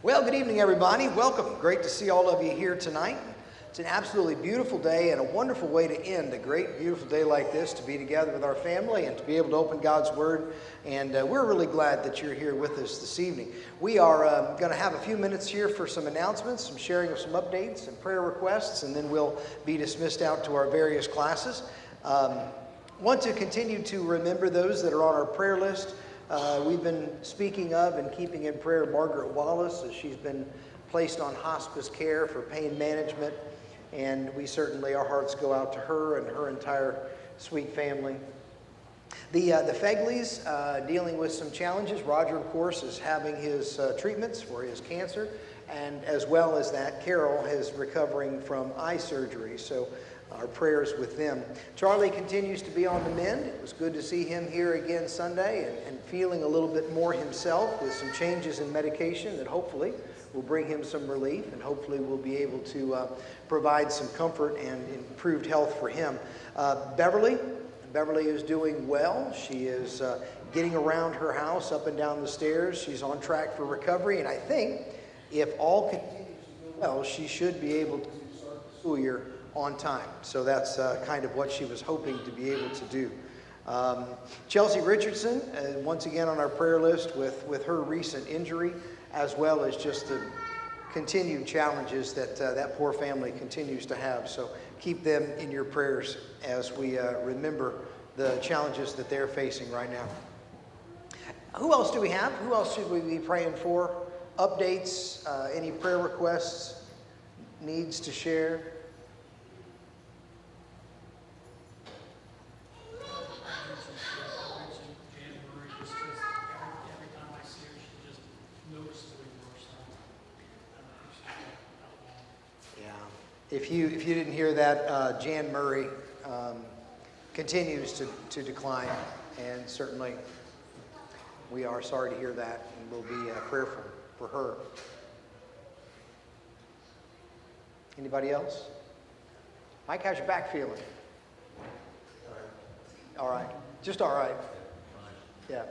Well, good evening, everybody. Welcome. Great to see all of you here tonight. It's an absolutely beautiful day and a wonderful way to end a great, beautiful day like this, to be together with our family and to be able to open God's Word. And we're really glad that you're here with us this evening. We are going to have a few minutes here for some announcements, some sharing of some updates and prayer requests, and then we'll be dismissed out to our various classes. Want to continue to remember those that are on our prayer list. We've been speaking of and keeping in prayer Margaret Wallace, as she's been placed on hospice care for pain management, and we certainly, our hearts go out to her and her entire sweet family. The Fegleys dealing with some challenges. Roger, of course, is having his treatments for his cancer, and as well as that, Carol is recovering from eye surgery. So our prayers with them. Charlie continues to be on the mend. It was good to see him here again Sunday and feeling a little bit more himself with some changes in medication that hopefully will bring him some relief, and hopefully we'll be able to provide some comfort and improved health for him. Beverly is doing well. She is getting around her house, up and down the stairs. She's on track for recovery, and I think if all continues well, she should be able to start the school year on time. So that's kind of what she was hoping to be able to do. Chelsea Richardson, once again on our prayer list with her recent injury, as well as just the continued challenges that that poor family continues to have. So keep them in your prayers as we remember the challenges that they're facing right now. Who else do we have? Who else should we be praying for? Updates, any prayer requests, needs to share? If you didn't hear that, Jan Murray continues to decline, and certainly we are sorry to hear that, and we'll be prayerful for her. Anybody else? Mike, how's your back feeling? All right. Just all right. Yeah.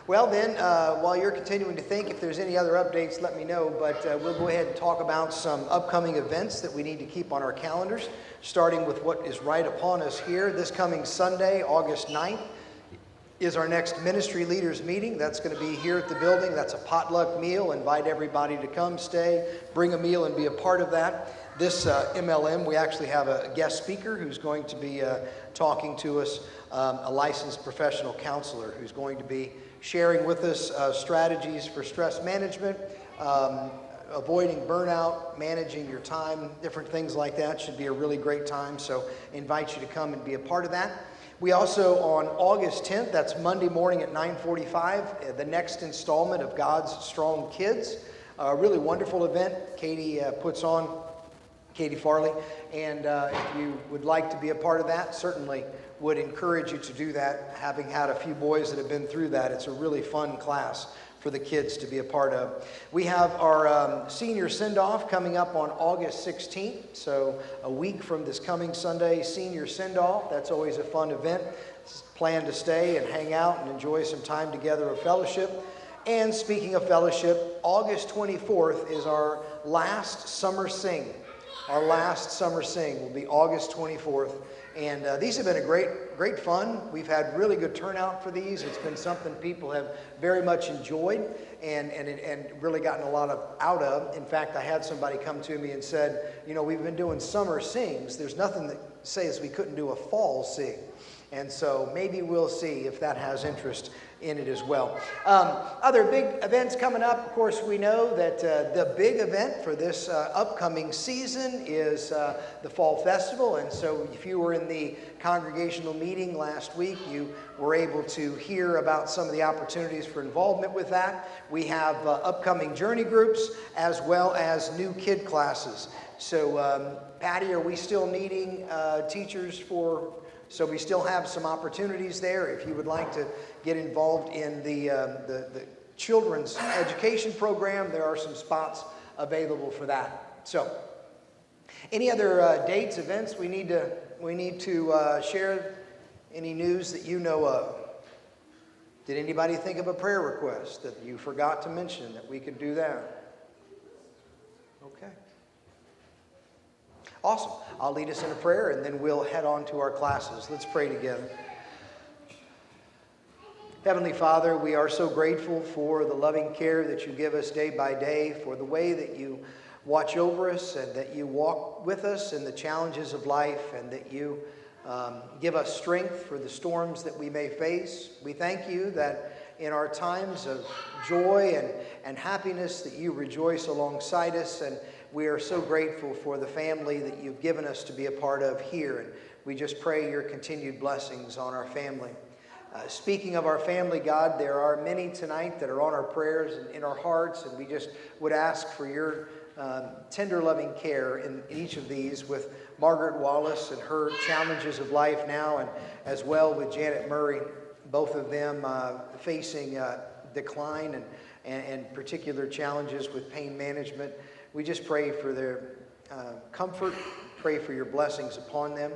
Well then, while you're continuing to think, if there's any other updates, let me know. But we'll go ahead and talk about some upcoming events that we need to keep on our calendars, starting with what is right upon us here. This coming Sunday, August 9th, is our next ministry leaders meeting. That's going to be here at the building. That's a potluck meal. Invite everybody to come, stay, bring a meal, and be a part of that. This MLM, we actually have a guest speaker who's going to be talking to us, a licensed professional counselor who's going to be sharing with us strategies for stress management, avoiding burnout, managing your time, different things like that. Should be a really great time, so I invite you to come and be a part of that. We also, on August 10th, that's Monday morning at 9:45, the next installment of God's Strong Kids. A really wonderful event Katie puts on, Katie Farley, and if you would like to be a part of that, certainly would encourage you to do that. Having had a few boys that have been through that, it's a really fun class for the kids to be a part of. We have our senior send-off coming up on August 16th, so a week from this coming Sunday, senior send-off. That's always a fun event. Plan to stay and hang out and enjoy some time together of fellowship. And speaking of fellowship, August 24th is our last summer sing. Our last summer sing will be August 24th. And these have been a great fun. We've had really good turnout for these. It's been something people have very much enjoyed and really gotten a lot out of. In fact, I had somebody come to me and said, you know, we've been doing summer sings. There's nothing that says we couldn't do a fall sing. And so maybe we'll see if that has interest in it as well. Other big events coming up. Of course, we know that the big event for this upcoming season is the Fall Festival. And so if you were in the congregational meeting last week, you were able to hear about some of the opportunities for involvement with that. We have upcoming journey groups as well as new kid classes. So Patty, are we still needing teachers for... So we still have some opportunities there. If you would like to get involved in the children's education program, there are some spots available for that. So, any other dates, events we need to share? Any news that you know of? Did anybody think of a prayer request that you forgot to mention that we could do that? Okay. Awesome. I'll lead us in a prayer and then we'll head on to our classes. Let's pray together. Heavenly Father, we are so grateful for the loving care that you give us day by day, for the way that you watch over us and that you walk with us in the challenges of life, and that you give us strength for the storms that we may face. We thank you that in our times of joy and happiness that you rejoice alongside us, and we are so grateful for the family that you've given us to be a part of here, and we just pray your continued blessings on our family. Speaking of our family, God, there are many tonight that are on our prayers and in our hearts, and we just would ask for your tender loving care in each of these, with Margaret Wallace and her challenges of life now, and as well with Janet Murray, both of them facing decline and particular challenges with pain management. We just pray for their comfort, pray for your blessings upon them.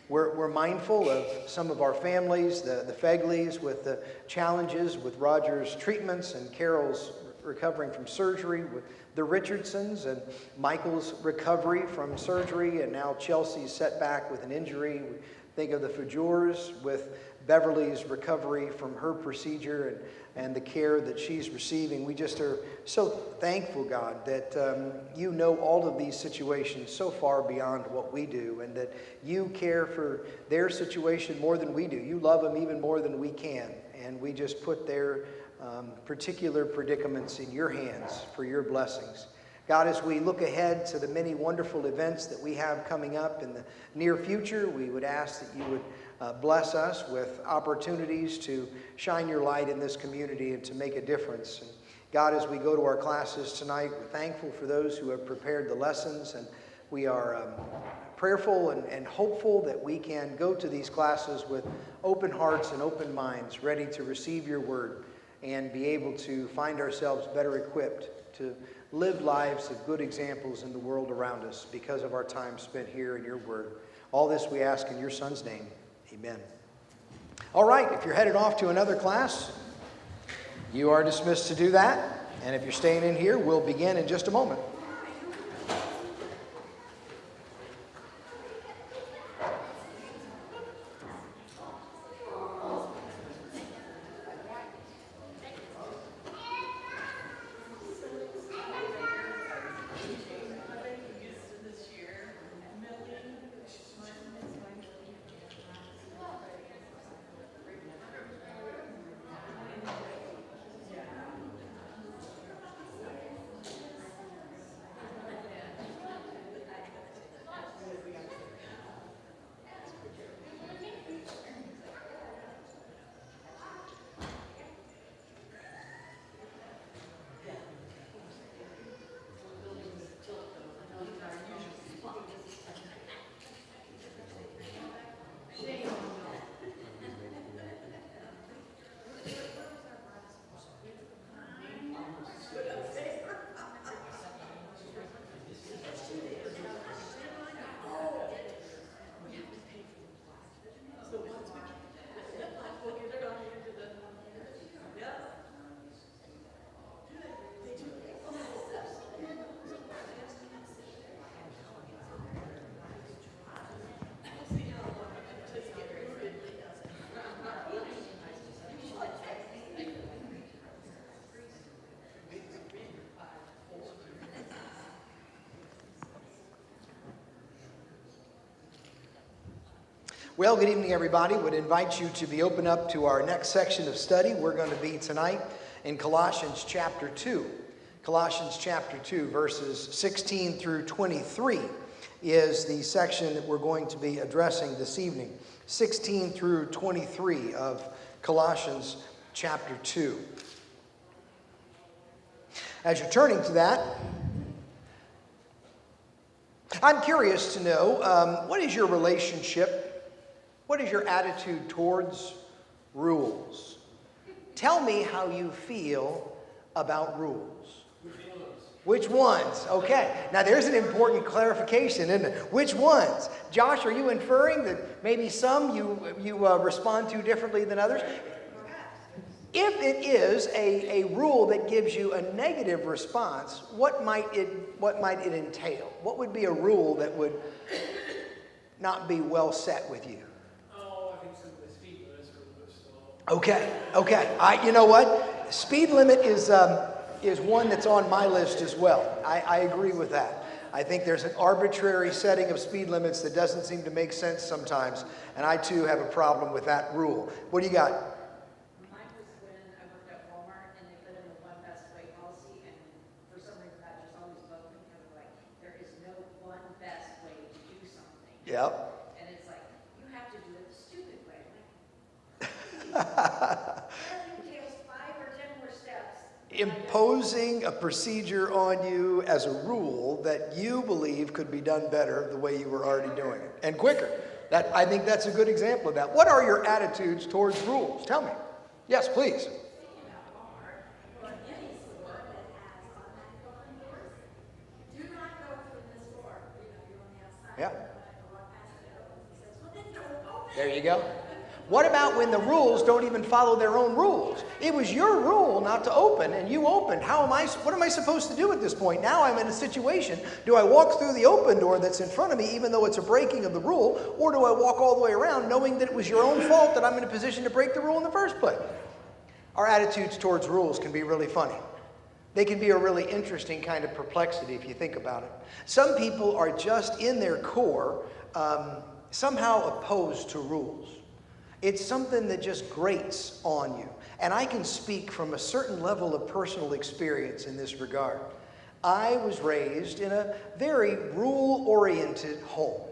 We're mindful of some of our families, the Fegleys, with the challenges with Roger's treatments and Carol's recovering from surgery, with the Richardsons and Michael's recovery from surgery, and now Chelsea's setback with an injury. We think of the Fajors with Beverly's recovery from her procedure and the care that she's receiving. We just are so thankful, God, that you know all of these situations so far beyond what we do, and that you care for their situation more than we do. You love them even more than we can, and we just put their particular predicaments in your hands for your blessings. God, as we look ahead to the many wonderful events that we have coming up in the near future, we would ask that you would bless us with opportunities to shine your light in this community and to make a difference. And God, as we go to our classes tonight, we're thankful for those who have prepared the lessons, and we are prayerful and hopeful that we can go to these classes with open hearts and open minds, ready to receive your word and be able to find ourselves better equipped to live lives of good examples in the world around us because of our time spent here in your word. All this we ask in your Son's name. Amen. All right, if you're headed off to another class, you are dismissed to do that. And if you're staying in here, we'll begin in just a moment. Well, good evening, everybody. Would invite you to be open up to our next section of study. We're going to be tonight in Colossians chapter 2. Colossians chapter 2, verses 16 through 23 is the section that we're going to be addressing this evening. 16 through 23 of Colossians chapter 2. As you're turning to that, I'm curious to know, what is your relationship? What is your attitude towards rules? Tell me how you feel about rules. Which ones? Okay. Now there's an important clarification, isn't it? Which ones? Josh, are you inferring that maybe some you respond to differently than others? If it is a rule that gives you a negative response, what might it entail? What would be a rule that would not be well set with you? Oh, I think some of the speed limits are Okay. You know what? Speed limit is one that's on my list as well. I agree with that. I think there's an arbitrary setting of speed limits that doesn't seem to make sense sometimes, and I too have a problem with that rule. What do you got? Mine was when I worked at Walmart and they put in the one best way policy, and for some reason that just always bugged me because like there is no one best way to do something. Yep. And it's like you have to do it the stupid way. It entails 5 or 10 more steps. Imposing a procedure on you as a rule that you believe could be done better the way you were already doing it, and quicker. I think that's a good example of that. What are your attitudes towards rules? Tell me. Yes, please. Yeah. There you go. What about when the rules don't even follow their own rules? It was your rule not to open, and you opened. What am I supposed to do at this point? Now I'm in a situation. Do I walk through the open door that's in front of me, even though it's a breaking of the rule, or do I walk all the way around knowing that it was your own fault that I'm in a position to break the rule in the first place? Our attitudes towards rules can be really funny. They can be a really interesting kind of perplexity if you think about it. Some people are just in their core somehow opposed to rules. It's something that just grates on you. And I can speak from a certain level of personal experience in this regard. I was raised in a very rule-oriented home.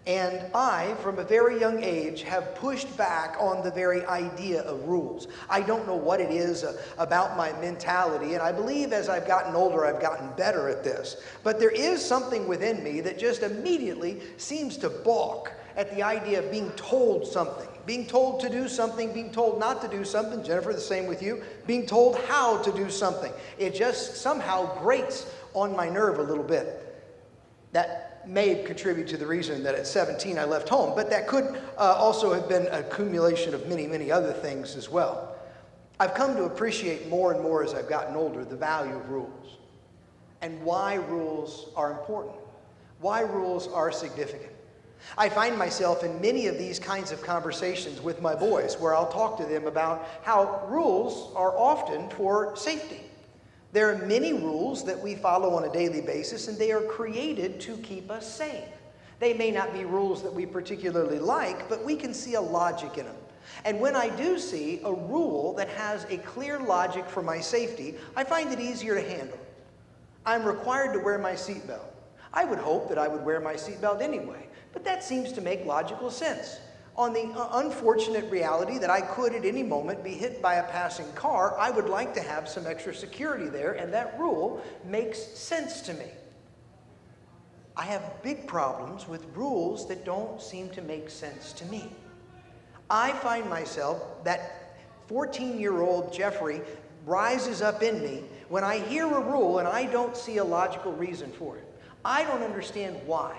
And I, from a very young age, have pushed back on the very idea of rules. I don't know what it is about my mentality, and I believe as I've gotten older, I've gotten better at this. But there is something within me that just immediately seems to balk at the idea of being told something, being told to do something, being told not to do something. Jennifer, the same with you. Being told how to do something. It just somehow grates on my nerve a little bit. That may contribute to the reason that at 17 I left home, but that could also have been an accumulation of many, many other things as well. I've come to appreciate more and more as I've gotten older the value of rules and why rules are important, why rules are significant. I find myself in many of these kinds of conversations with my boys where I'll talk to them about how rules are often for safety. There are many rules that we follow on a daily basis, and they are created to keep us safe. They may not be rules that we particularly like, but we can see a logic in them. And when I do see a rule that has a clear logic for my safety, I find it easier to handle. I'm required to wear my seatbelt. I would hope that I would wear my seatbelt anyway, but that seems to make logical sense. On the unfortunate reality that I could at any moment be hit by a passing car, I would like to have some extra security there, and that rule makes sense to me. I have big problems with rules that don't seem to make sense to me. I find myself, that 14-year-old Jeffrey rises up in me when I hear a rule and I don't see a logical reason for it. I don't understand why.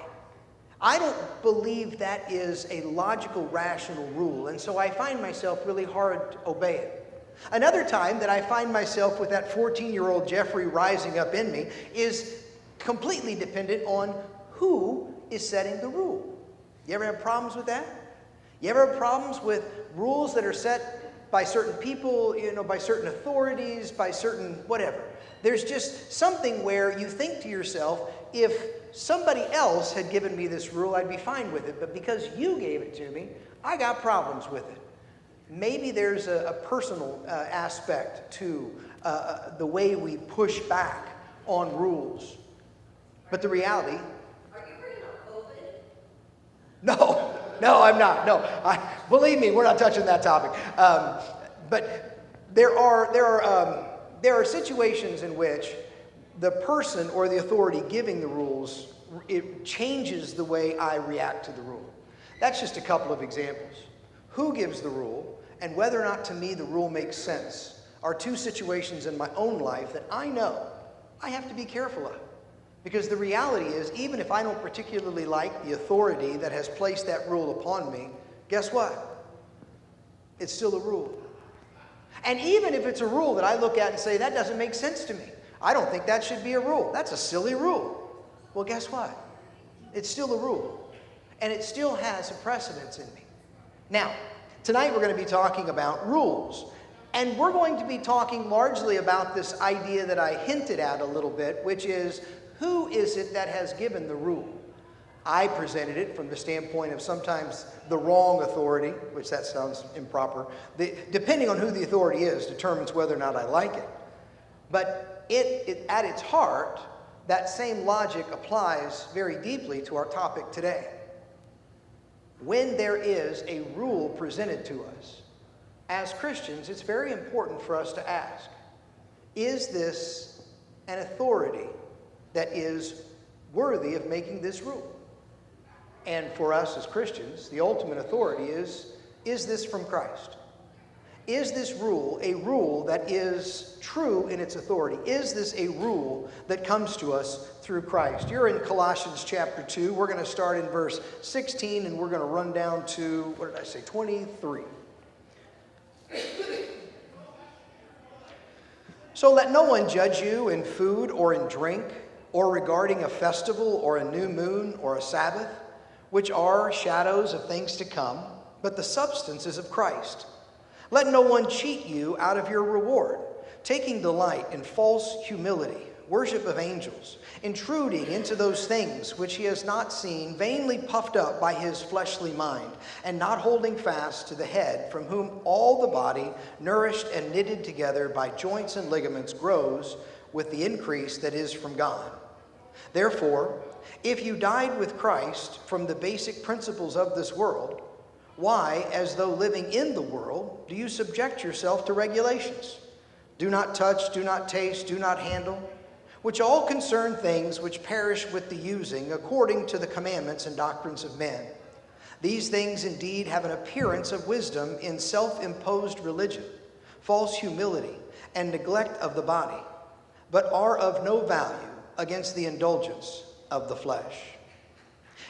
I don't believe that is a logical, rational rule, and so I find myself really hard to obey it. Another time that I find myself with that 14-year-old Jeffrey rising up in me is completely dependent on who is setting the rule. You ever have problems with that? You ever have problems with rules that are set by certain people, by certain authorities, by certain whatever? There's just something where you think to yourself, if somebody else had given me this rule, I'd be fine with it. But because you gave it to me, I got problems with it. Maybe there's a personal aspect to the way we push back on rules. But the reality... Are you bringing up COVID? No, I'm not. No, believe me, we're not touching that topic. But there are situations in which the person or the authority giving the rules, it changes the way I react to the rule. That's just a couple of examples. Who gives the rule and whether or not to me the rule makes sense are two situations in my own life that I know I have to be careful of. Because the reality is, even if I don't particularly like the authority that has placed that rule upon me, guess what? It's still a rule. And even if it's a rule that I look at and say, that doesn't make sense to me, I don't think that should be a rule. That's a silly rule. Well, guess what? It's still a rule. And it still has a precedence in me. Now, tonight we're going to be talking about rules. And we're going to be talking largely about this idea that I hinted at a little bit, which is, who is it that has given the rule? I presented it from the standpoint of sometimes the wrong authority, which that sounds improper. Depending on who the authority is determines whether or not I like it. But at its heart, that same logic applies very deeply to our topic today. When there is a rule presented to us, as Christians, it's very important for us to ask, is this an authority that is worthy of making this rule? And for us as Christians, the ultimate authority is this from Christ? Is this rule a rule that is true in its authority? Is this a rule that comes to us through Christ? You're in Colossians chapter 2. We're going to start in verse 16 and we're going to run down to, what did I say, 23. So let no one judge you in food or in drink, or regarding a festival or a new moon or a Sabbath, which are shadows of things to come, but the substance is of Christ. Let no one cheat you out of your reward, taking delight in false humility, worship of angels, intruding into those things which he has not seen, vainly puffed up by his fleshly mind, and not holding fast to the head, from whom all the body, nourished and knitted together by joints and ligaments, grows with the increase that is from God. Therefore, if you died with Christ from the basic principles of this world, why, as though living in the world, do you subject yourself to regulations? Do not touch, do not taste, do not handle, which all concern things which perish with the using, according to the commandments and doctrines of men. These things indeed have an appearance of wisdom in self-imposed religion, false humility, and neglect of the body, but are of no value against the indulgence of the flesh.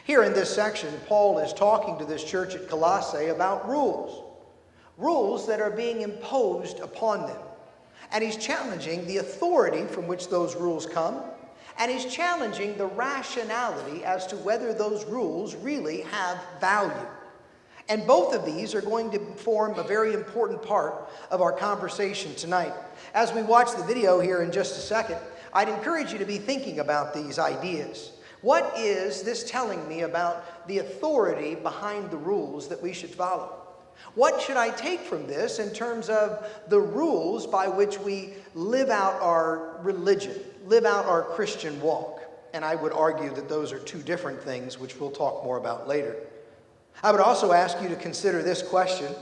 Here in this section, Paul is talking to this church at Colossae about rules. Rules that are being imposed upon them. And he's challenging the authority from which those rules come. And he's challenging the rationality as to whether those rules really have value. And both of these are going to form a very important part of our conversation tonight. As we watch the video here in just a second, I'd encourage you to be thinking about these ideas. What is this telling me about the authority behind the rules that we should follow? What should I take from this in terms of the rules by which we live out our religion, live out our Christian walk? And I would argue that those are two different things, which we'll talk more about later. I would also ask you to consider this question,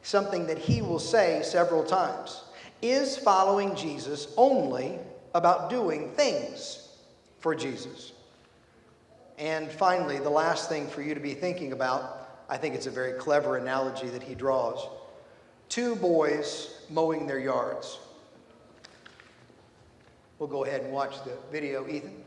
something that he will say several times. Is following Jesus only about doing things for Jesus? And finally, the last thing for you to be thinking about, I think it's a very clever analogy that he draws. Two boys mowing their yards. We'll go ahead and watch the video, Ethan.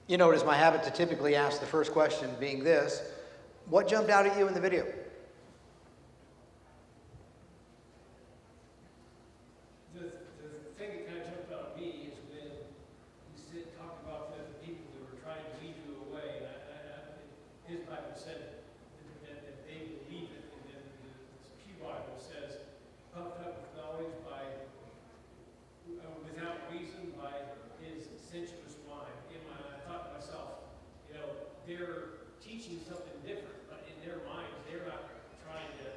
You know, it is my habit to typically ask the first question being this: what jumped out at you in the video? The thing that kind of jumped out at me is when you talked about the people that were trying to lead you away. And his Bible said that they believe it, and then the Pew Bible says, puffed up with knowledge without reason by his sensuous mind. And I thought to myself, you know, they're teaching something different, but in their minds, they're not trying to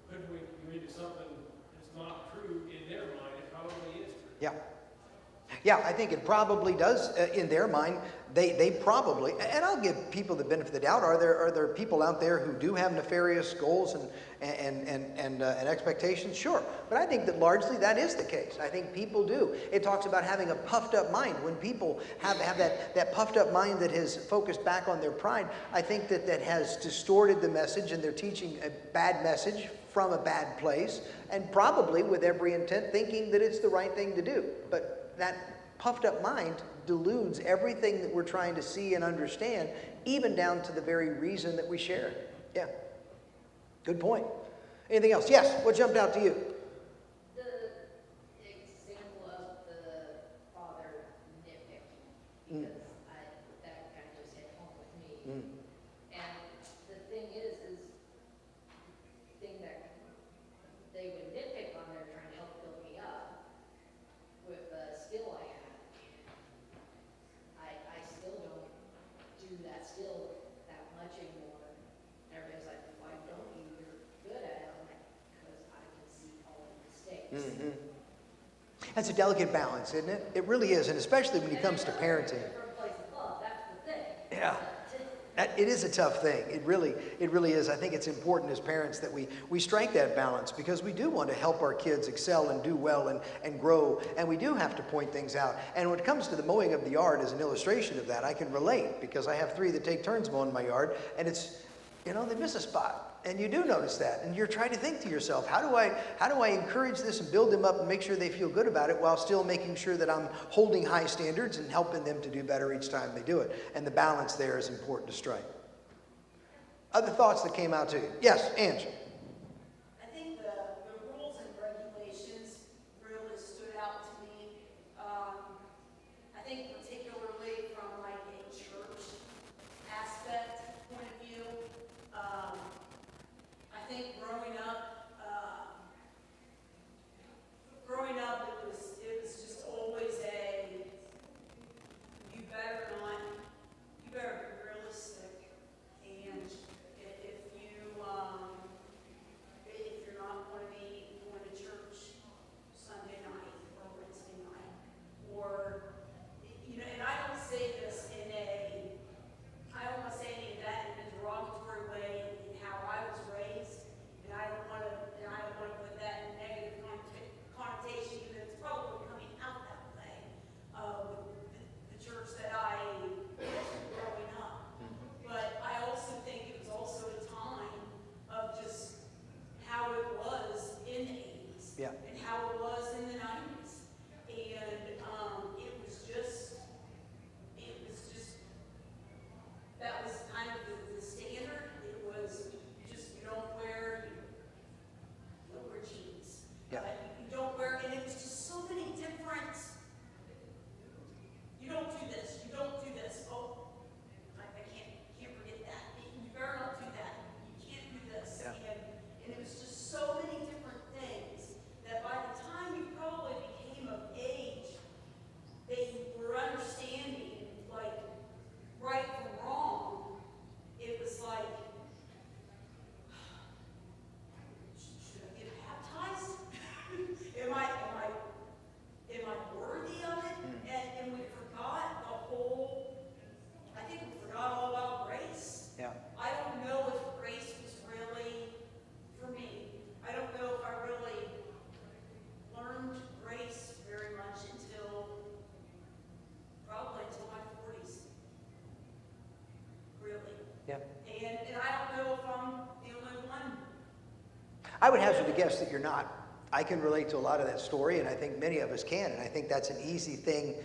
hoodwink you into something that's not true. In their mind, it probably is true. Yeah. Yeah, I think it probably does in their mind. They probably, and I'll give people the benefit of the doubt. Are there people out there who do have nefarious goals and expectations? Sure, but I think that largely that is the case. I think people do. It talks about having a puffed up mind. When people have that puffed up mind that has focused back on their pride, I think that has distorted the message, and they're teaching a bad message from a bad place, and probably with every intent thinking that it's the right thing to do. But that puffed up mind deludes everything that we're trying to see and understand, even down to the very reason that we share it. Yeah. Good point. Anything else? Yes, what jumped out to you? The example of the father nitpicking, because that kind of just hit home with me. And the thing is the thing that they would nitpick on, they're trying to help build me up with the skill I have. I still don't do that skill that much anymore. Everybody's like, why don't you? You're good at it. I'm like, because I can see all the mistakes. That's a delicate balance, isn't it? It really is, and especially when it comes to parenting. From a place of love, that's the thing. Yeah. It is a tough thing. It really is. I think it's important as parents that we strike that balance, because we do want to help our kids excel and do well and grow, and we do have to point things out. And when it comes to the mowing of the yard as an illustration of that, I can relate, because I have 3 that take turns mowing my yard, and it's, you know, they miss a spot. And you do notice that, and you're trying to think to yourself, how do I encourage this and build them up and make sure they feel good about it, while still making sure that I'm holding high standards and helping them to do better each time they do it. And the balance there is important to strike. Other thoughts that came out to you? Yes, Ange. I think the rules and regulations really stood out to me. I think particularly from like a church aspect point of view. I think growing up, it was just always you better be realistic, and if you're not going to be going to church Sunday night or Wednesday night, or, you know, and I don't say this I don't want to say any of that in a derogatory way in how I was raised, and I don't want to put that in negative connotation, even it's probably coming out that way, with the church that I was growing up. But I also think it was also a time of just how it was in the 80s, Yeah. and how it was in the 90s. And it was just, that was kind of the standard. It was just, you don't wear jeans. Yeah. You don't wear, and it was just so many different, you don't do this, you don't do this. Oh, I can't forget that. You better not do that. You can't do this. Yeah. And it was just so many different things that by the time you probably became of age, they were understanding, like, right from wrong. It was like, should I get baptized? Am I worthy of it? And we forgot I think we forgot all about grace. Yeah. I don't know if grace was really for me. I don't know if I really learned grace very much probably until my 40s. Really. Yeah. And I don't know if I'm the only one. I would hazard to guess that you're not. I can relate to a lot of that story, and I think many of us can, and I think that's an easy thing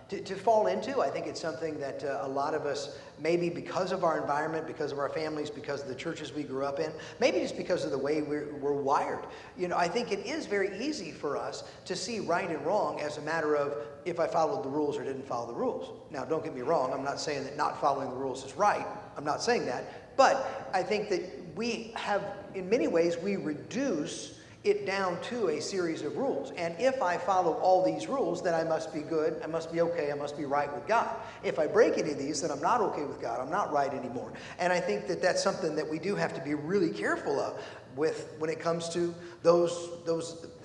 to fall into. I think it's something that a lot of us, maybe because of our environment, because of our families, because of the churches we grew up in, maybe just because of the way we're wired. You know, I think it is very easy for us to see right and wrong as a matter of if I followed the rules or didn't follow the rules. Now, don't get me wrong. I'm not saying that not following the rules is right. I'm not saying that. But I think that we have, in many ways, we reduce it down to a series of rules. And if I follow all these rules, then I must be good, I must be okay, I must be right with God. If I break any of these, then I'm not okay with God, I'm not right anymore. And I think that that's something that we do have to be really careful of with when it comes to those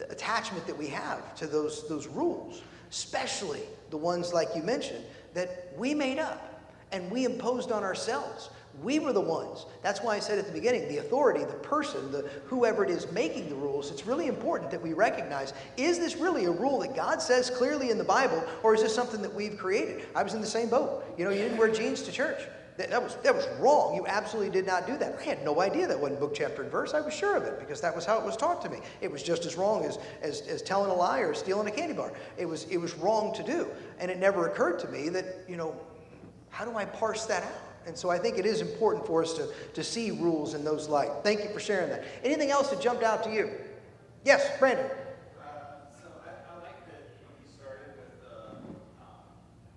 attachment that we have to those rules, especially the ones like you mentioned that we made up and we imposed on ourselves. We were the ones. That's why I said at the beginning, the authority, the person, whoever it is making the rules, it's really important that we recognize, is this really a rule that God says clearly in the Bible, or is this something that we've created? I was in the same boat. You know, you didn't wear jeans to church. That was wrong. You absolutely did not do that. I had no idea that wasn't book, chapter, and verse. I was sure of it because that was how it was taught to me. It was just as wrong as telling a lie or stealing a candy bar. It was wrong to do. And it never occurred to me that, you know, how do I parse that out? And so I think it is important for us to see rules in those light. Thank you for sharing that. Anything else that jumped out to you? Yes, Brandon. So I like that when you started with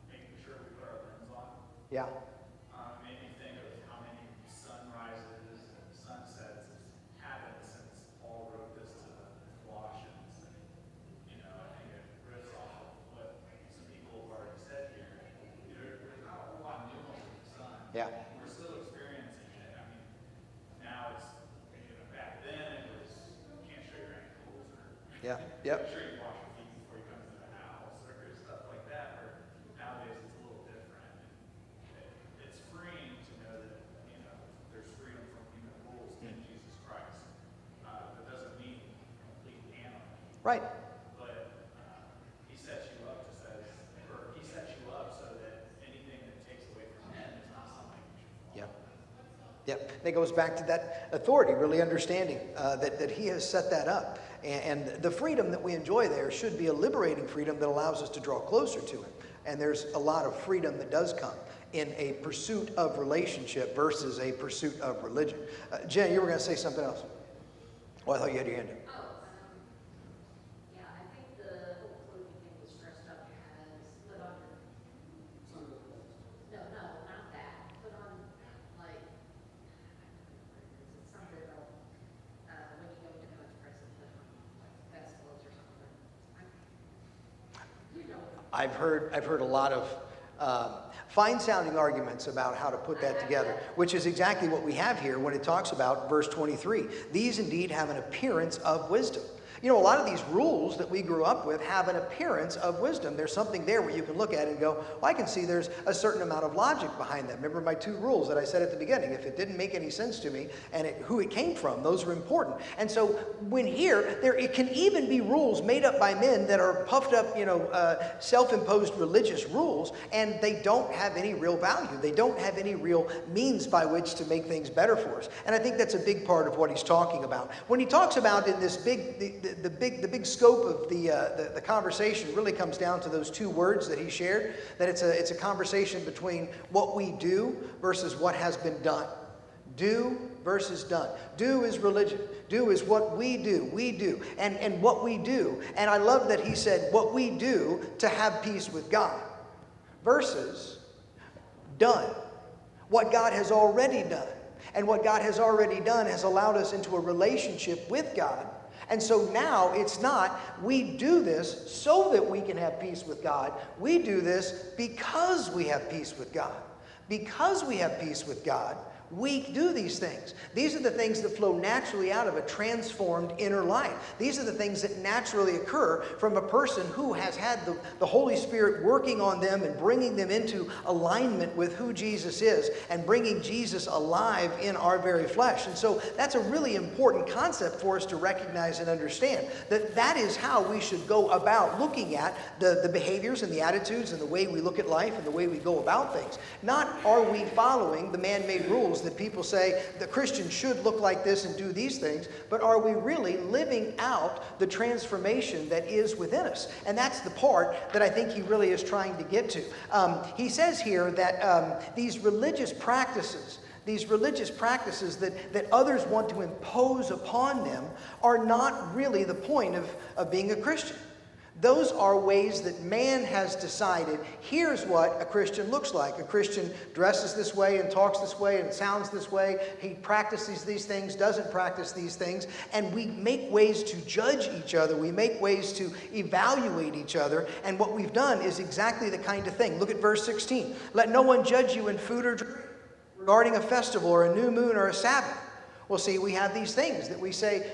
making sure we put our lens on. Yeah. It made me think of how many sunrises and sunsets as habits since Paul wrote this to the Colossians. And, you know, I think it riffs off of what some people have already said here. You know, there's not a whole lot new under the sun. Yeah. We're still experiencing it. I mean, now it's, you know, back then it was, you can't show your ankles or Yeah. Yep. make sure you wash your feet before you come into the house or stuff like that. Where nowadays it's a little different. It's freeing to know that, you know, there's freedom from human rules in Jesus Christ. That doesn't mean complete anarchy. Right. But he sets you up he sets you up so that anything that takes away from him is not something you should follow. Yep. Yep. That goes back to that authority, really understanding that he has set that up. And the freedom that we enjoy there should be a liberating freedom that allows us to draw closer to him. And there's a lot of freedom that does come in a pursuit of relationship versus a pursuit of religion. Jen, you were going to say something else. Oh, I thought you had your hand up. Yeah, I think the whole clothing thing was dressed up as put on your, no, not that. Put on, like, something about, when you go to God's presence, put on, like, festivals or something. You know. I've heard a lot of fine-sounding arguments about how to put that together, which is exactly what we have here when it talks about verse 23. These indeed have an appearance of wisdom. You know, a lot of these rules that we grew up with have an appearance of wisdom. There's something there where you can look at it and go, well, I can see there's a certain amount of logic behind that. Remember my 2 rules that I said at the beginning. If it didn't make any sense to me and who it came from, those are important. And so when here, it can even be rules made up by men that are puffed up, you know, self-imposed religious rules, and they don't have any real value. They don't have any real means by which to make things better for us. And I think that's a big part of what he's talking about. When he talks about in this the big scope of the conversation really comes down to those 2 words that he shared, that it's a conversation between what we do versus what has been done. Do versus done. Do is religion. Do is what we do. We do. And what we do. And I love that he said what we do to have peace with God versus done. What God has already done. And what God has already done has allowed us into a relationship with God. And so now it's not, we do this so that we can have peace with God. We do this because we have peace with God. Because we have peace with God, we do these things. These are the things that flow naturally out of a transformed inner life. These are the things that naturally occur from a person who has had the Holy Spirit working on them and bringing them into alignment with who Jesus is and bringing Jesus alive in our very flesh. And so that's a really important concept for us to recognize and understand, that is how we should go about looking at the behaviors and the attitudes and the way we look at life and the way we go about things. Not are we following the man-made rules rules that people say the Christian should look like this and do these things, but are we really living out the transformation that is within us? And that's the part that I think he really is trying to get to. He says here that these religious practices that others want to impose upon them are not really the point of being a Christian. Those are ways that man has decided, here's what a Christian looks like. A Christian dresses this way and talks this way and sounds this way. He practices these things, doesn't practice these things. And we make ways to judge each other. We make ways to evaluate each other. And what we've done is exactly the kind of thing. Look at verse 16. Let no one judge you in food or drink, regarding a festival or a new moon or a Sabbath. Well, see, we have these things that we say,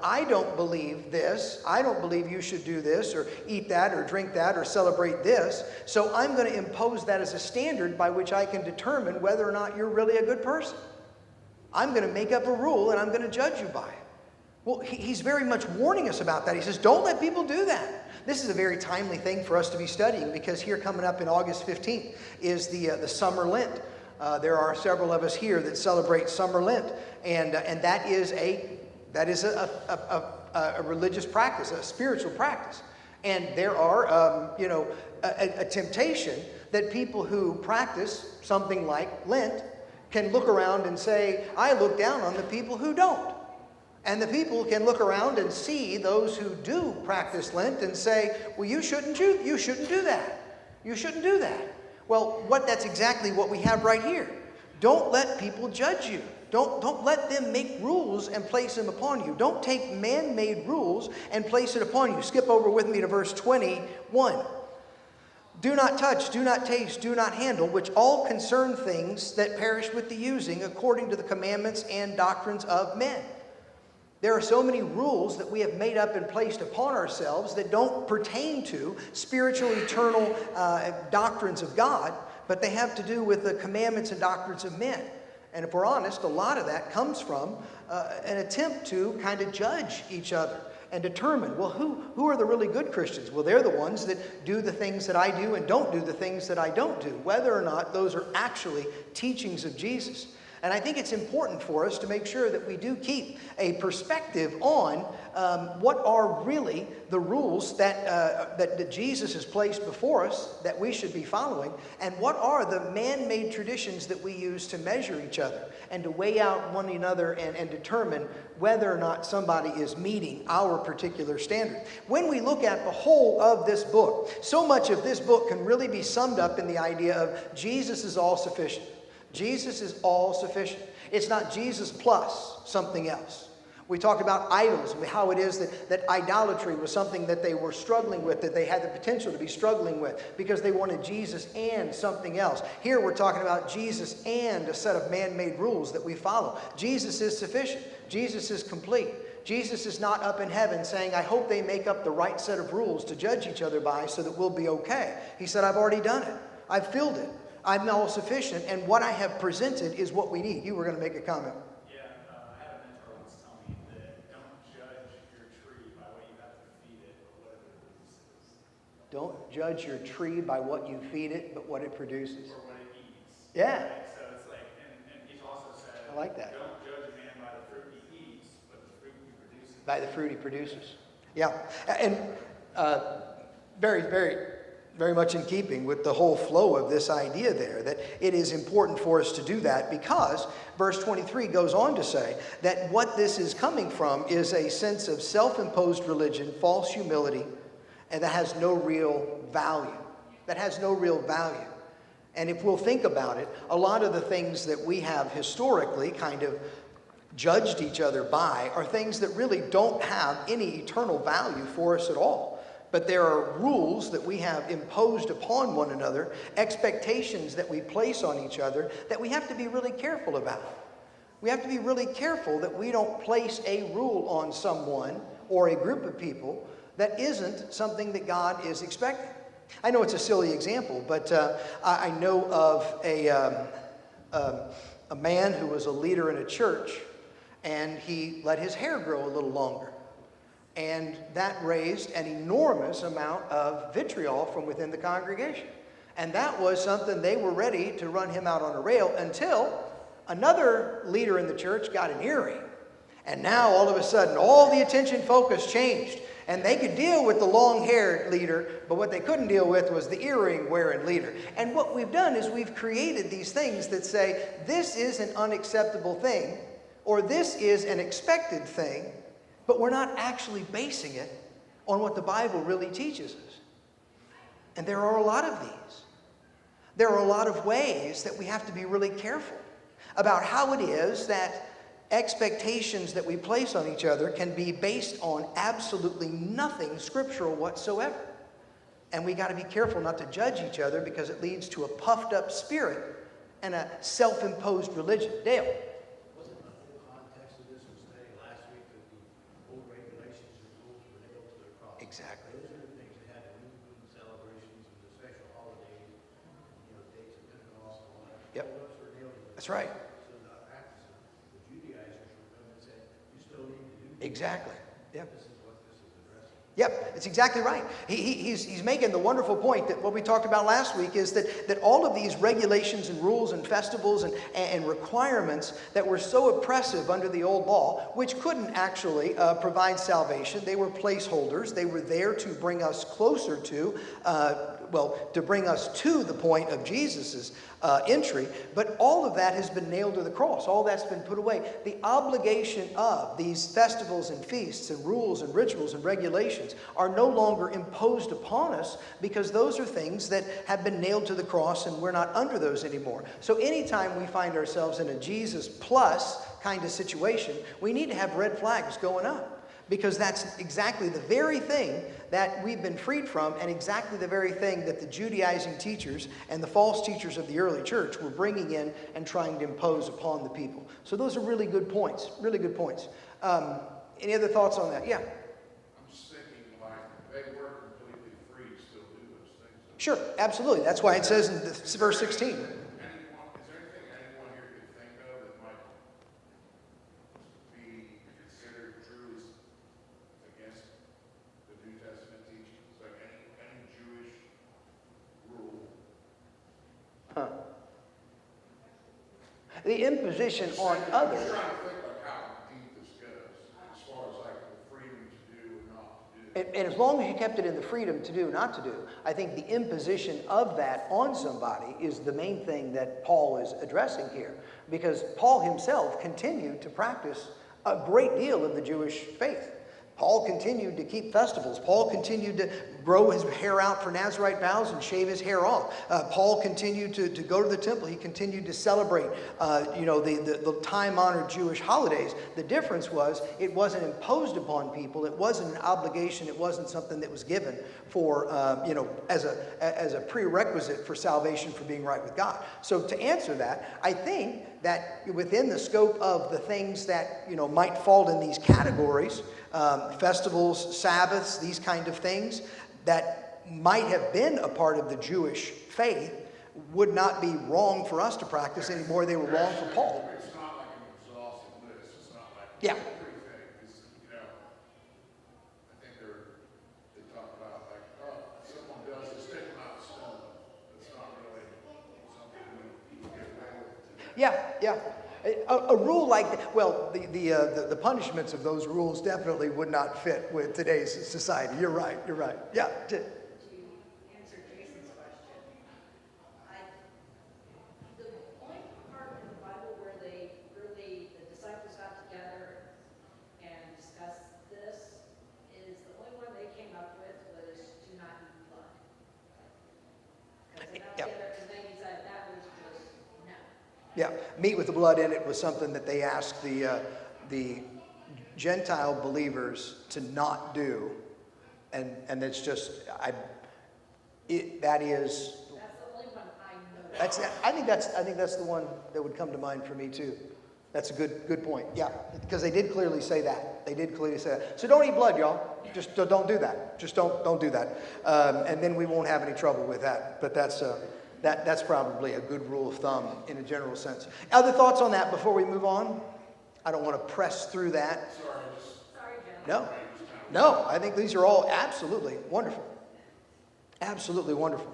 I don't believe this. I don't believe you should do this or eat that or drink that or celebrate this. So I'm going to impose that as a standard by which I can determine whether or not you're really a good person. I'm going to make up a rule and I'm going to judge you by it. Well, he's very much warning us about that. He says, don't let people do that. This is a very timely thing for us to be studying because here coming up in August 15th is the Summer Lent. There are several of us here that celebrate Summer Lent, and that is a religious practice, a spiritual practice. And there are, a temptation that people who practice something like Lent can look around and say, I look down on the people who don't. And the people can look around and see those who do practice Lent and say, well, you shouldn't do that. You shouldn't do that. Well, that's exactly what we have right here. Don't let people judge you. Don't let them make rules and place them upon you. Don't take man-made rules and place it upon you. Skip over with me to verse 21. Do not touch, do not taste, do not handle, which all concern things that perish with the using, according to the commandments and doctrines of men. There are so many rules that we have made up and placed upon ourselves that don't pertain to spiritual, eternal doctrines of God, but they have to do with the commandments and doctrines of men. And if we're honest, a lot of that comes from an attempt to kind of judge each other and determine, well, who are the really good Christians? Well, they're the ones that do the things that I do and don't do the things that I don't do, whether or not those are actually teachings of Jesus. And I think it's important for us to make sure that we do keep a perspective on what are really the rules that Jesus has placed before us that we should be following, and what are the man-made traditions that we use to measure each other and to weigh out one another and determine whether or not somebody is meeting our particular standard. When we look at the whole of this book, so much of this book can really be summed up in the idea of Jesus is all sufficient. Jesus is all sufficient. It's not Jesus plus something else. We talked about idols, how it is that idolatry was something that they were struggling with, that they had the potential to be struggling with because they wanted Jesus and something else. Here we're talking about Jesus and a set of man-made rules that we follow. Jesus is sufficient. Jesus is complete. Jesus is not up in heaven saying, I hope they make up the right set of rules to judge each other by so that we'll be okay. He said, I've already done it. I've filled it. I'm all sufficient, and what I have presented is what we need. You were going to make a comment. Yeah, I had a mentor once tell me that don't judge your tree by what you have to feed it, but what it produces. Don't judge your tree by what you feed it, but what it produces. Or what it eats. Yeah. Right? So it's like, and he's also said, I like that. Don't judge a man by the fruit he eats, but the fruit he produces. By the fruit he produces. Yeah. And very, very, very much in keeping with the whole flow of this idea there, that it is important for us to do that because verse 23 goes on to say that what this is coming from is a sense of self-imposed religion, false humility, and that has no real value. That has no real value. And if we'll think about it, a lot of the things that we have historically kind of judged each other by are things that really don't have any eternal value for us at all. But there are rules that we have imposed upon one another, expectations that we place on each other that we have to be really careful about. We have to be really careful that we don't place a rule on someone or a group of people that isn't something that God is expecting. I know it's a silly example, but I know of a man who was a leader in a church, and he let his hair grow a little longer. And that raised an enormous amount of vitriol from within the congregation. And that was something they were ready to run him out on a rail until Another leader in the church got an earring. And now all of a sudden, all the attention focus changed. And they could deal with the long-haired leader, but what they couldn't deal with was the earring-wearing leader. And what we've done is we've created these things that say, this is an unacceptable thing, or this is an expected thing, but we're not actually basing it on what the Bible really teaches us. And there are a lot of these. There are a lot of ways that we have to be really careful about how it is that expectations that we place on each other can be based on absolutely nothing scriptural whatsoever. And we got to be careful not to judge each other because it leads to a puffed up spirit and a self-imposed religion. Dale? Wasn't the whole context of this was studied last week that the old regulations and rules were nailed to their cross? Exactly. Those are the things that had the new moon celebrations and the special holidays, you know, dates of Pentecost and all that. Yep. All those were nailed to their That's right. cross. So the practice of the Judaizers were coming and saying, you still need to do this. Exactly. Yep. This is what this is addressing. Yep, it's exactly right. He's making the wonderful point that what we talked about last week is that all of these regulations and rules and festivals and requirements that were so oppressive under the old law, which couldn't actually provide salvation, they were placeholders. They were there to bring us closer to, to bring us to the point of Jesus's entry. But all of that has been nailed to the cross. All that's been put away. The obligation of these festivals and feasts and rules and rituals and regulations are no longer imposed upon us because those are things that have been nailed to the cross and we're not under those anymore. So anytime we find ourselves in a Jesus plus kind of situation, we need to have red flags going up. Because that's exactly the very thing that we've been freed from and exactly the very thing that the Judaizing teachers and the false teachers of the early church were bringing in and trying to impose upon the people. So those are really good points, really good points. Any other thoughts on that? Yeah. I'm just thinking like they were completely free to still do those things. Sure, absolutely. That's why it says in verse 16. Is there anything anyone here could think of that might be considered truly against the New Testament teachings? Like any Jewish rule? The imposition on I'm others. just trying to think like how deep this goes as far as like the freedom to do and not to do. And as long as you kept it in the freedom to do, not to do, I think the imposition of that on somebody is the main thing that Paul is addressing here. Because Paul himself continued to practice a great deal of the Jewish faith. Paul continued to keep festivals. Paul continued to grow his hair out for Nazirite vows and shave his hair off. Paul continued to go to the temple. He continued to celebrate, the time-honored Jewish holidays. The difference was it wasn't imposed upon people. It wasn't an obligation. It wasn't something that was given for, as a prerequisite for salvation, for being right with God. So to answer that, I think that within the scope of the things that, might fall in these categories, festivals, Sabbaths, these kind of things that might have been a part of the Jewish faith would not be wrong for us to practice anymore. They were wrong for Paul. It's not like an exhaustive list. It's not like Yeah. everything. It's, I think they talk about like, oh, if someone does this, take them out of stone. It's not really something we get away with. Yeah. A rule like that, well, the punishments of those rules definitely would not fit with today's society. You're right. Yeah. To answer Jason's question, the only part in the Bible where the disciples got together and discussed this is the only one they came up with was do not eat blood. Because they got Yeah. together and they decided that was just no. Yeah, meat with the blood in it was something that they asked the Gentile believers to not do, and it's just that is. That's the only one I know. I think that's the one that would come to mind for me too. That's a good point. Yeah, because they did clearly say that. So don't eat blood, y'all. Just don't do that. Just don't do that. And then we won't have any trouble with that. But that's probably a good rule of thumb in a general sense. Other thoughts on that before we move on? I don't want to press through that. Sorry, Jen. No, I think these are all absolutely wonderful. Absolutely wonderful.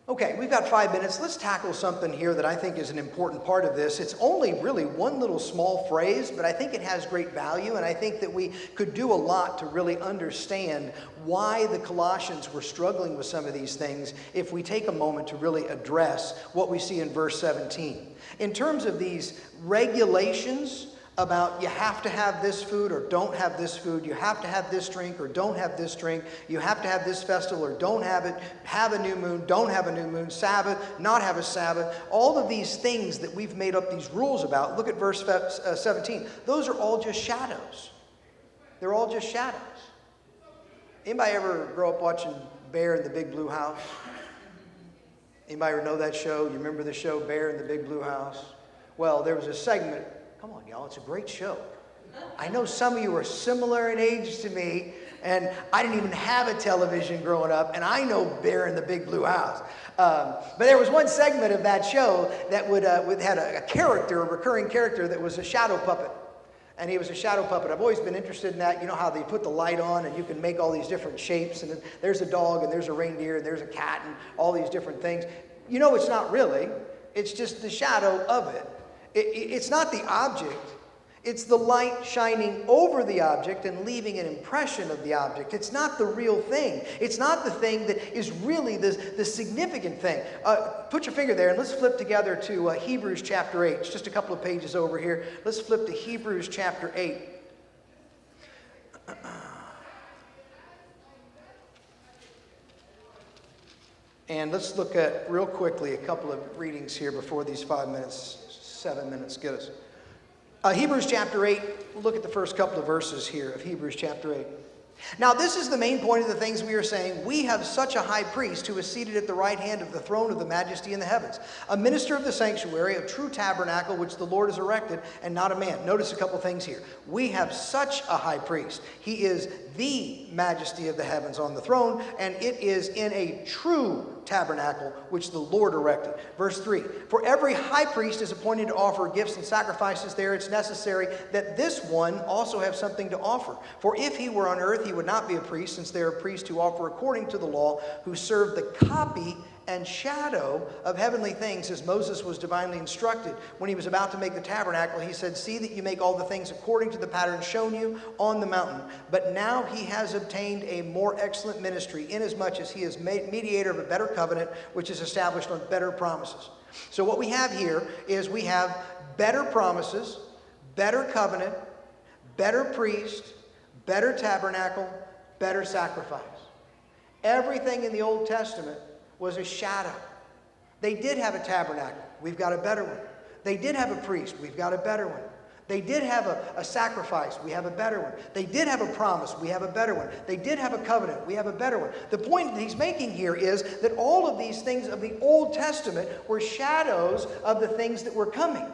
Okay, we've got 5 minutes. Let's tackle something here that I think is an important part of this. It's only really one little small phrase, but I think it has great value, and I think that we could do a lot to really understand why the Colossians were struggling with some of these things if we take a moment to really address what we see in verse 17. In terms of these regulations about you have to have this food or don't have this food, you have to have this drink or don't have this drink, you have to have this festival or don't have it, have a new moon, don't have a new moon, Sabbath, not have a Sabbath, all of these things that we've made up these rules about. Look at verse 17. Those are all just shadows. They're all just shadows. Anybody ever grow up watching Bear in the Big Blue House? Anybody ever know that show? You remember the show Bear in the Big Blue House? Well, there was a segment. Come on, y'all, it's a great show. I know some of you are similar in age to me, and I didn't even have a television growing up, and I know Bear in the Big Blue House. But there was one segment of that show that had a character, a recurring character that was a shadow puppet. And he was a shadow puppet. I've always been interested in that. You know how they put the light on and you can make all these different shapes, and there's a dog, and there's a reindeer, and there's a cat, and all these different things. You know it's not really. It's just the shadow of it. It's not the object. It's the light shining over the object and leaving an impression of the object. It's not the real thing. It's not the thing that is really the significant thing. Put your finger there and let's flip together to Hebrews chapter 8. It's just a couple of pages over here. Let's flip to Hebrews chapter 8. And let's look at, real quickly, a couple of readings here before these 7 minutes get us. Hebrews chapter 8, look at the first couple of verses here of Hebrews chapter 8. Now, this is the main point of the things we are saying. We have such a high priest who is seated at the right hand of the throne of the majesty in the heavens, a minister of the sanctuary, a true tabernacle which the Lord has erected, and not a man. Notice a couple things here. We have such a high priest. He is the majesty of the heavens on the throne, and it is in a true tabernacle which the Lord erected. Verse 3, for every high priest is appointed to offer gifts and sacrifices there. It's necessary that this one also have something to offer. For if he were on earth, he would not be a priest, since they are priests who offer according to the law, who serve the copy and shadow of heavenly things, as Moses was divinely instructed. When he was about to make the tabernacle, he said, see that you make all the things according to the pattern shown you on the mountain. But now he has obtained a more excellent ministry, inasmuch as he is mediator of a better covenant, which is established on better promises. So what we have here is we have better promises, better covenant, better priest, better tabernacle, better sacrifice. Everything in the Old Testament was a shadow. They did have a tabernacle. We've got a better one. They did have a priest. We've got a better one. They did have a sacrifice. We have a better one. They did have a promise. We have a better one. They did have a covenant. We have a better one. The point that he's making here is that all of these things of the Old Testament were shadows of the things that were coming.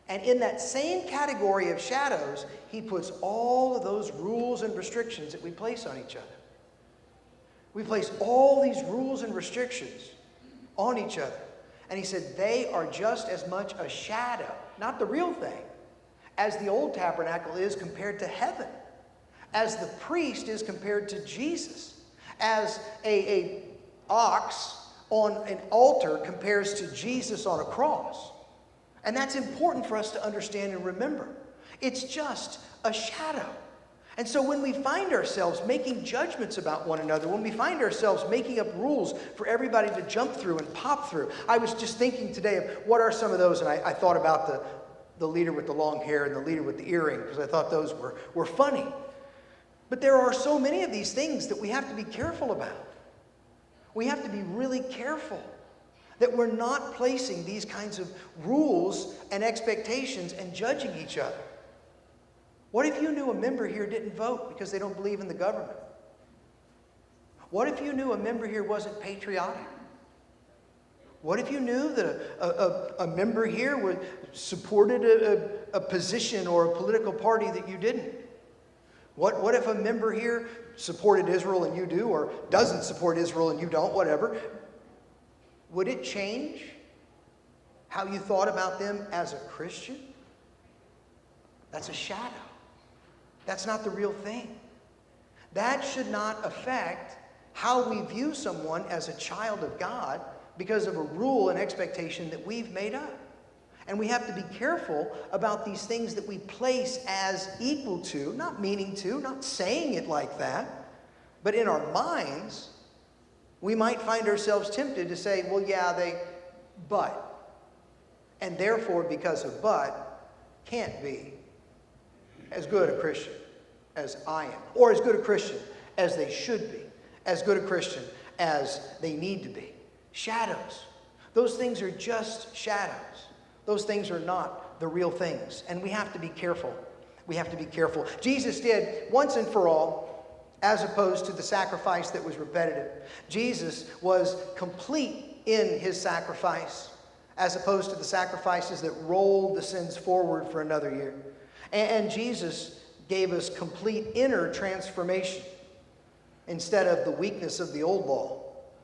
And in that same category of shadows, he puts all of those rules and restrictions that we place on each other. We place all these rules and restrictions on each other. And he said they are just as much a shadow, not the real thing, as the old tabernacle is compared to heaven, as the priest is compared to Jesus, as a ox on an altar compares to Jesus on a cross. And that's important for us to understand and remember. It's just a shadow. And so when we find ourselves making judgments about one another, when we find ourselves making up rules for everybody to jump through and pop through, I was just thinking today of what are some of those, and I thought about the leader with the long hair and the leader with the earring, because I thought those were funny. But there are so many of these things that we have to be careful about. We have to be really careful that we're not placing these kinds of rules and expectations and judging each other. What if you knew a member here didn't vote because they don't believe in the government? What if you knew a member here wasn't patriotic? What if you knew that a member here supported a position or a political party that you didn't? What if a member here supported Israel and you do, or doesn't support Israel and you don't, whatever? Would it change how you thought about them as a Christian? That's a shadow. That's not the real thing. That should not affect how we view someone as a child of God because of a rule and expectation that we've made up. And we have to be careful about these things that we place as equal to, not meaning to, not saying it like that, but in our minds, we might find ourselves tempted to say, well, yeah, but. And therefore, because of but, can't be as good a Christian as I am, or as good a Christian as they should be, as good a Christian as they need to be. Shadows. Those things are just shadows. Those things are not the real things. And we have to be careful. We have to be careful. Jesus did once and for all, as opposed to the sacrifice that was repetitive. Jesus was complete in his sacrifice, as opposed to the sacrifices that rolled the sins forward for another year. And Jesus gave us complete inner transformation instead of the weakness of the old law,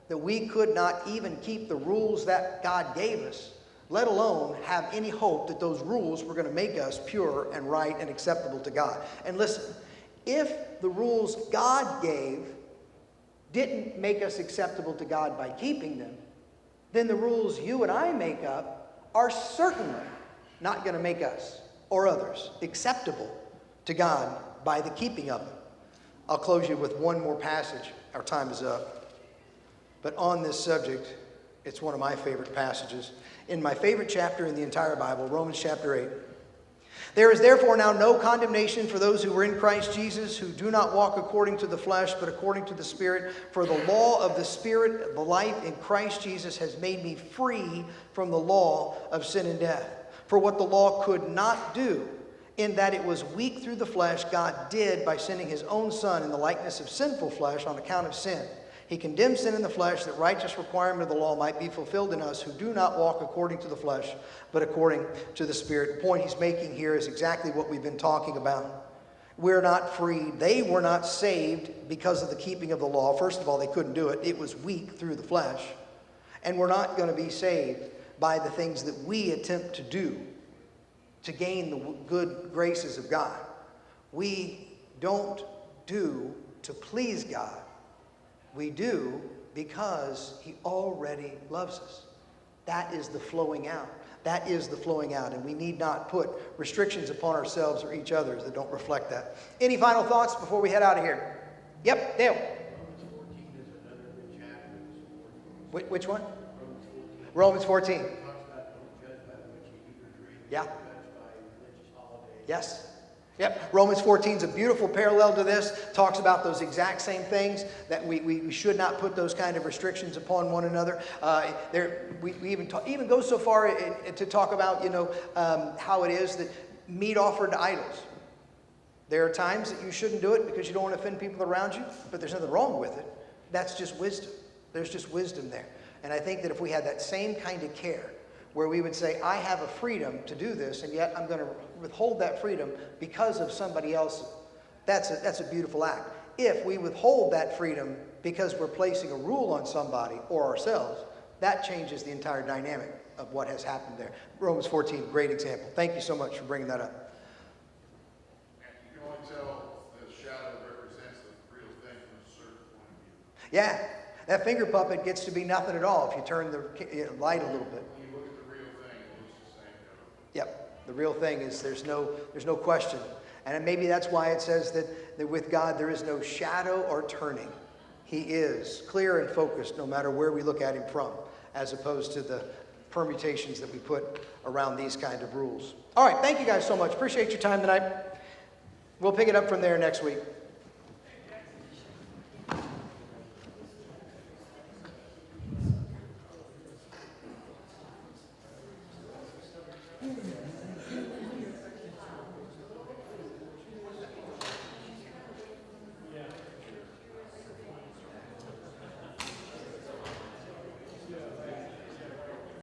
that we could not even keep the rules that God gave us, let alone have any hope that those rules were going to make us pure and right and acceptable to God. And listen, if the rules God gave didn't make us acceptable to God by keeping them, then the rules you and I make up are certainly not going to make us or others acceptable to God by the keeping of them. I'll close you with one more passage. Our time is up. But on this subject, it's one of my favorite passages. In my favorite chapter in the entire Bible, Romans chapter 8. There is therefore now no condemnation for those who are in Christ Jesus, who do not walk according to the flesh, but according to the Spirit. For the law of the Spirit, the life in Christ Jesus, has made me free from the law of sin and death. For what the law could not do, in that it was weak through the flesh, God did by sending his own Son in the likeness of sinful flesh on account of sin. He condemned sin in the flesh, that righteous requirement of the law might be fulfilled in us who do not walk according to the flesh, but according to the Spirit. The point he's making here is exactly what we've been talking about. We're not freed. They were not saved because of the keeping of the law. First of all, they couldn't do it. It was weak through the flesh. And we're not going to be saved by the things that we attempt to do to gain the good graces of God. We don't do to please God. We do because he already loves us. That is the flowing out. That is the flowing out. And we need not put restrictions upon ourselves or each other that don't reflect that. Any final thoughts before we head out of here? Yep, Dale. Romans 14 is another good chapter. Which one? Romans 14. Romans 14. It talks about don't judge by the way you eat or drink. Yeah. Don't judge by religious holidays. Yes. Yep. Romans 14 is a beautiful parallel to this. Talks about those exact same things, that we should not put those kind of restrictions upon one another. We even go so far to talk about, how it is that meat offered to idols. There are times that you shouldn't do it because you don't want to offend people around you, but there's nothing wrong with it. That's just wisdom. There's just wisdom there. And I think that if we had that same kind of care, where we would say, I have a freedom to do this, and yet I'm going to withhold that freedom because of somebody else. That's a beautiful act. If we withhold that freedom because we're placing a rule on somebody or ourselves, that changes the entire dynamic of what has happened there. Romans 14, great example. Thank you so much for bringing that up. And you can only tell the shadow represents the real thing from a certain point of view. Yeah, that finger puppet gets to be nothing at all if you turn the light a little bit. When you look at the real thing, it looks the same color. Yep. The real thing is there's no question. And maybe that's why it says that with God there is no shadow or turning. He is clear and focused no matter where we look at him from, as opposed to the permutations that we put around these kind of rules. All right, thank you guys so much. Appreciate your time tonight. We'll pick it up from there next week.